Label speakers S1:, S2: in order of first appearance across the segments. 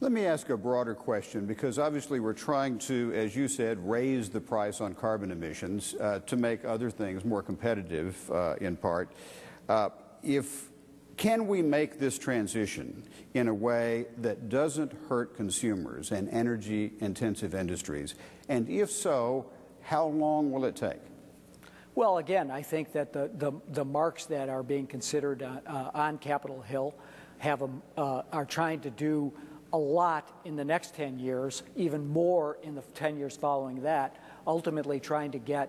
S1: Let me ask a broader question, because obviously we're trying to, as you said, raise the price on carbon emissions to make other things more competitive in part. Can we make this transition in a way that doesn't hurt consumers and energy-intensive industries? And if so, how long will it take?
S2: Well, again, I think that the marks that are being considered on Capitol Hill are trying to do a lot in the next 10 years, even more in the 10 years following that, ultimately trying to get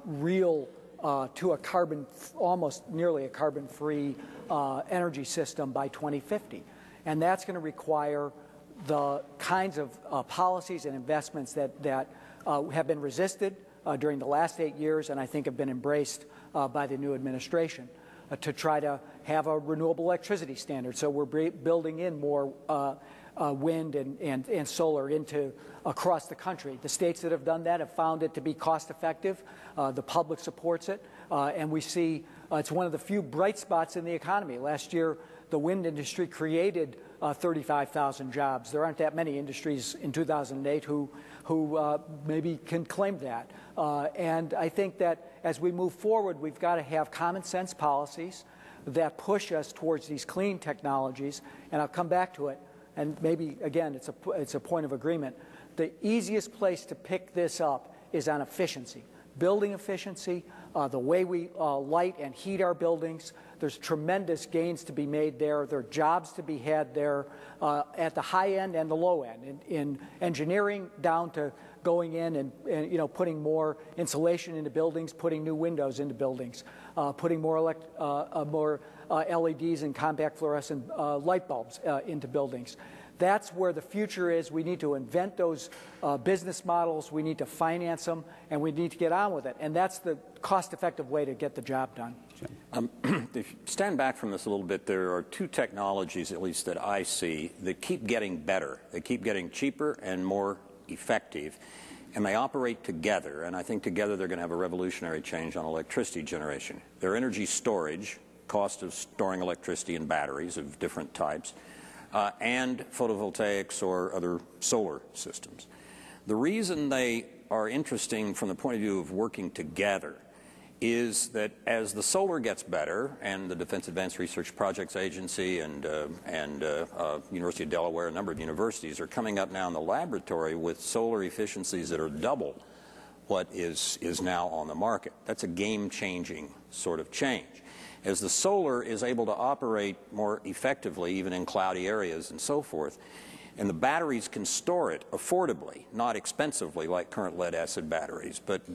S2: real to a almost nearly a carbon-free energy system by 2050. And that's going to require the kinds of policies and investments that have been resisted during the last 8 years, and I think have been embraced by the new administration to try to have a renewable electricity standard. So we're building in more wind and solar across the country. The states that have done that have found it to be cost effective. The public supports it, and we see it's one of the few bright spots in the economy. Last year, the wind industry created 35,000 jobs. There aren't that many industries in 2008 who maybe can claim that. And I think that as we move forward, we've got to have common sense policies that push us towards these clean technologies. And I'll come back to it. And maybe, again, it's a point of agreement. The easiest place to pick this up is on efficiency. Building efficiency, the way we light and heat our buildings. There's tremendous gains to be made there. There are jobs to be had there at the high end and the low end, in engineering down to going in and putting more insulation into buildings, putting new windows into buildings, putting more LEDs and compact fluorescent light bulbs into buildings. That's where the future is. We need to invent those business models. We need to finance them, and we need to get on with it. And that's the cost-effective way to get the job done.
S3: If you stand back from this a little bit, there are two technologies, at least that I see, that keep getting better. They keep getting cheaper and more effective, and they operate together. And I think together they're going to have a revolutionary change on electricity generation. They're energy storage, cost of storing electricity in batteries of different types, and photovoltaics or other solar systems. The reason they are interesting from the point of view of working together is that as the solar gets better, and the Defense Advanced Research Projects Agency and University of Delaware, a number of universities are coming up now in the laboratory with solar efficiencies that are double what is now on the market. That's a game-changing sort of change. As the solar is able to operate more effectively, even in cloudy areas and so forth, and the batteries can store it affordably, not expensively like current lead-acid batteries, but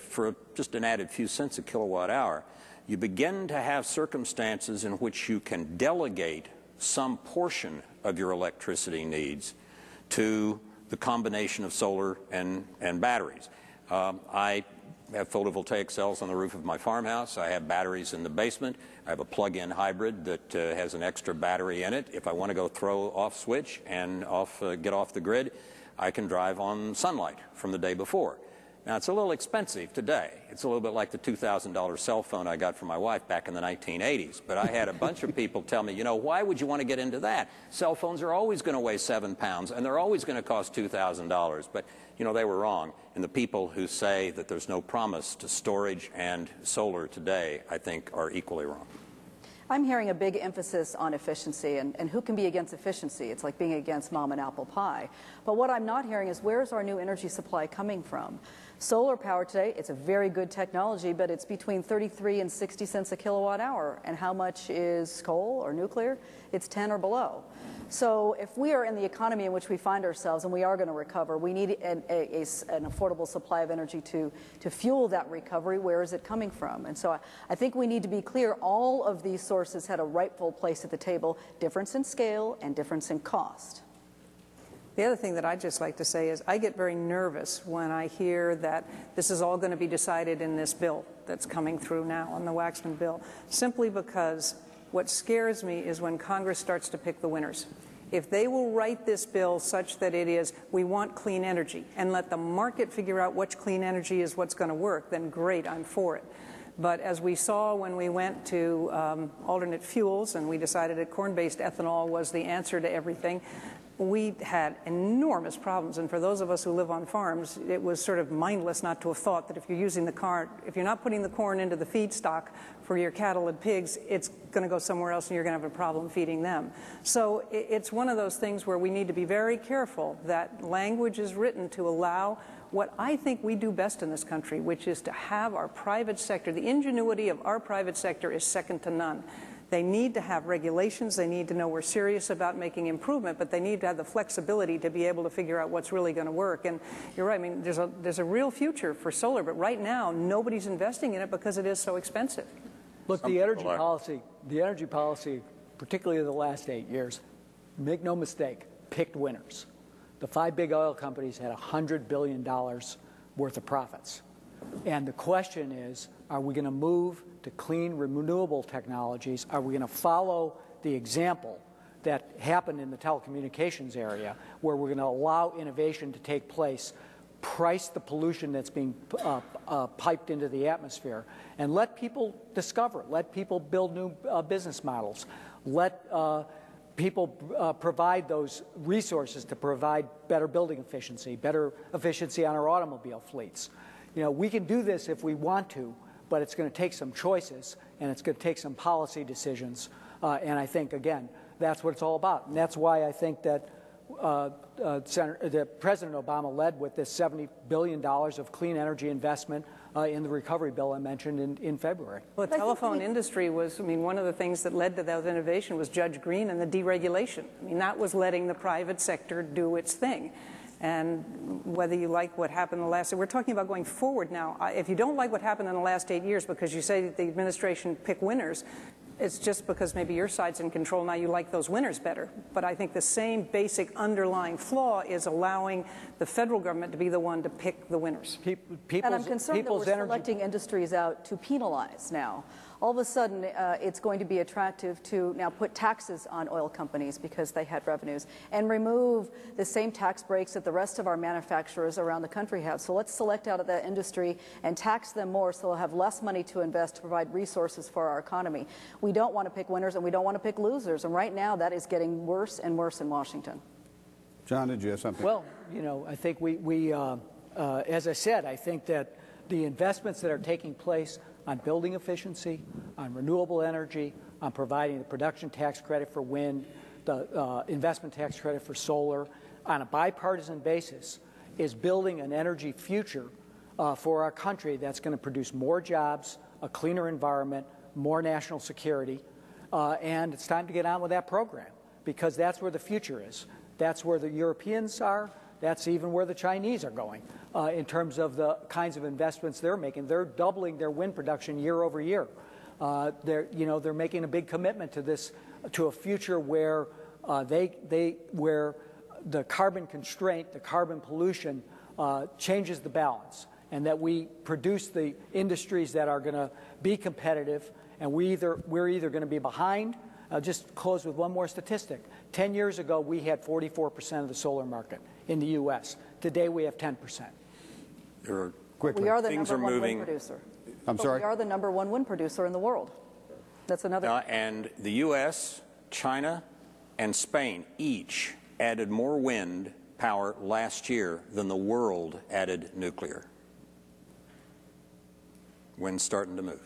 S3: for just an added few cents a kilowatt hour, you begin to have circumstances in which you can delegate some portion of your electricity needs to the combination of solar and batteries. I have photovoltaic cells on the roof of my farmhouse. I have batteries in the basement. I have a plug-in hybrid that has an extra battery in it. If I want to go throw off switch and get off the grid, I can drive on sunlight from the day before. Now, it's a little expensive today. It's a little bit like the $2,000 cell phone I got from my wife back in the 1980s. But I had a bunch of people tell me, why would you want to get into that? Cell phones are always going to weigh 7 pounds, and they're always going to cost $2,000. But, they were wrong. And the people who say that there's no promise to storage and solar today, I think, are equally wrong.
S4: I'm hearing a big emphasis on efficiency, and who can be against efficiency? It's like being against mom and apple pie. But what I'm not hearing is, where's our new energy supply coming from? Solar power today, it's a very good technology, but it's between 33 and 60 cents a kilowatt hour. And how much is coal or nuclear? It's 10 or below. So if we are in the economy in which we find ourselves and we are going to recover, we need an affordable supply of energy to fuel that recovery. Where is it coming from? And so I think we need to be clear, all of these sources had a rightful place at the table, difference in scale and difference in cost.
S5: The other thing that I'd just like to say is I get very nervous when I hear that this is all going to be decided in this bill that's coming through now, on the Waxman bill, simply because what scares me is when Congress starts to pick the winners. If they will write this bill such that it is, we want clean energy, and let the market figure out which clean energy is what's going to work, then great, I'm for it. But as we saw when we went to alternate fuels and we decided that corn-based ethanol was the answer to everything, we had enormous problems. And for those of us who live on farms, it was sort of mindless not to have thought that if you're using the corn, if you're not putting the corn into the feedstock for your cattle and pigs, it's going to go somewhere else and you're going to have a problem feeding them. So it's one of those things where we need to be very careful that language is written to allow what I think we do best in this country, which is to have our private sector. The ingenuity of our private sector is second to none. They need to have regulations. They need to know we're serious about making improvement, but they need to have the flexibility to be able to figure out what's really going to work. And you're right. I mean, there's a real future for solar, but right now nobody's investing in it because it is so expensive.
S2: Look, the energy policy, particularly in the last 8 years, make no mistake, picked winners. The 5 big oil companies had $100 billion worth of profits. And the question is, are we going to move to clean, renewable technologies? Are we going to follow the example that happened in the telecommunications area, where we're going to allow innovation to take place, price the pollution that's being piped into the atmosphere, and let people discover, let people build new business models, let people provide those resources to provide better building efficiency, better efficiency on our automobile fleets. You know, we can do this if we want to, but it's going to take some choices and it's going to take some policy decisions. And I think, again, that's what it's all about. And that's why I think that President Obama led with this $70 billion of clean energy investment in the recovery bill I mentioned in February.
S5: Well, the telephone industry was, I mean, one of the things that led to that innovation was Judge Green and the deregulation. I mean, that was letting the private sector do its thing. And whether you like what happened in the last, we're talking about going forward now. If you don't like what happened in the last 8 years because you say that the administration picked winners, it's just because maybe your side's in control now, you like those winners better. But I think the same basic underlying flaw is allowing the federal government to be the one to pick the winners.
S4: And I'm concerned that we're selecting industries out to penalize now. All of a sudden, it's going to be attractive to now put taxes on oil companies because they had revenues and remove the same tax breaks that the rest of our manufacturers around the country have. So let's select out of that industry and tax them more so they'll have less money to invest to provide resources for our economy. We don't want to pick winners and we don't want to pick losers. And right now, that is getting worse and worse in Washington.
S1: John, did you have something?
S2: Well, you know, I think as I said, I think that the investments that are taking place on building efficiency, on renewable energy, on providing the production tax credit for wind, the investment tax credit for solar, on a bipartisan basis, is building an energy future for our country that's going to produce more jobs, a cleaner environment, more national security, and it's time to get on with that program because that's where the future is. That's where the Europeans are. That's even where the Chinese are going in terms of the kinds of investments they're making. They're doubling their wind production year over year. They're making a big commitment to this, to a future where where the carbon constraint, the carbon pollution changes the balance, and that we produce the industries that are going to be competitive, and we're either going to be behind. I'll just close with one more statistic. 10 years ago, we had 44% of the solar market in the U.S. Today, we have 10%.
S4: We are the number one wind producer.
S1: I'm sorry?
S4: We are the number one wind producer in the world. That's another.
S3: And the U.S., China, and Spain each added more wind power last year than the world added nuclear. Wind's starting to move.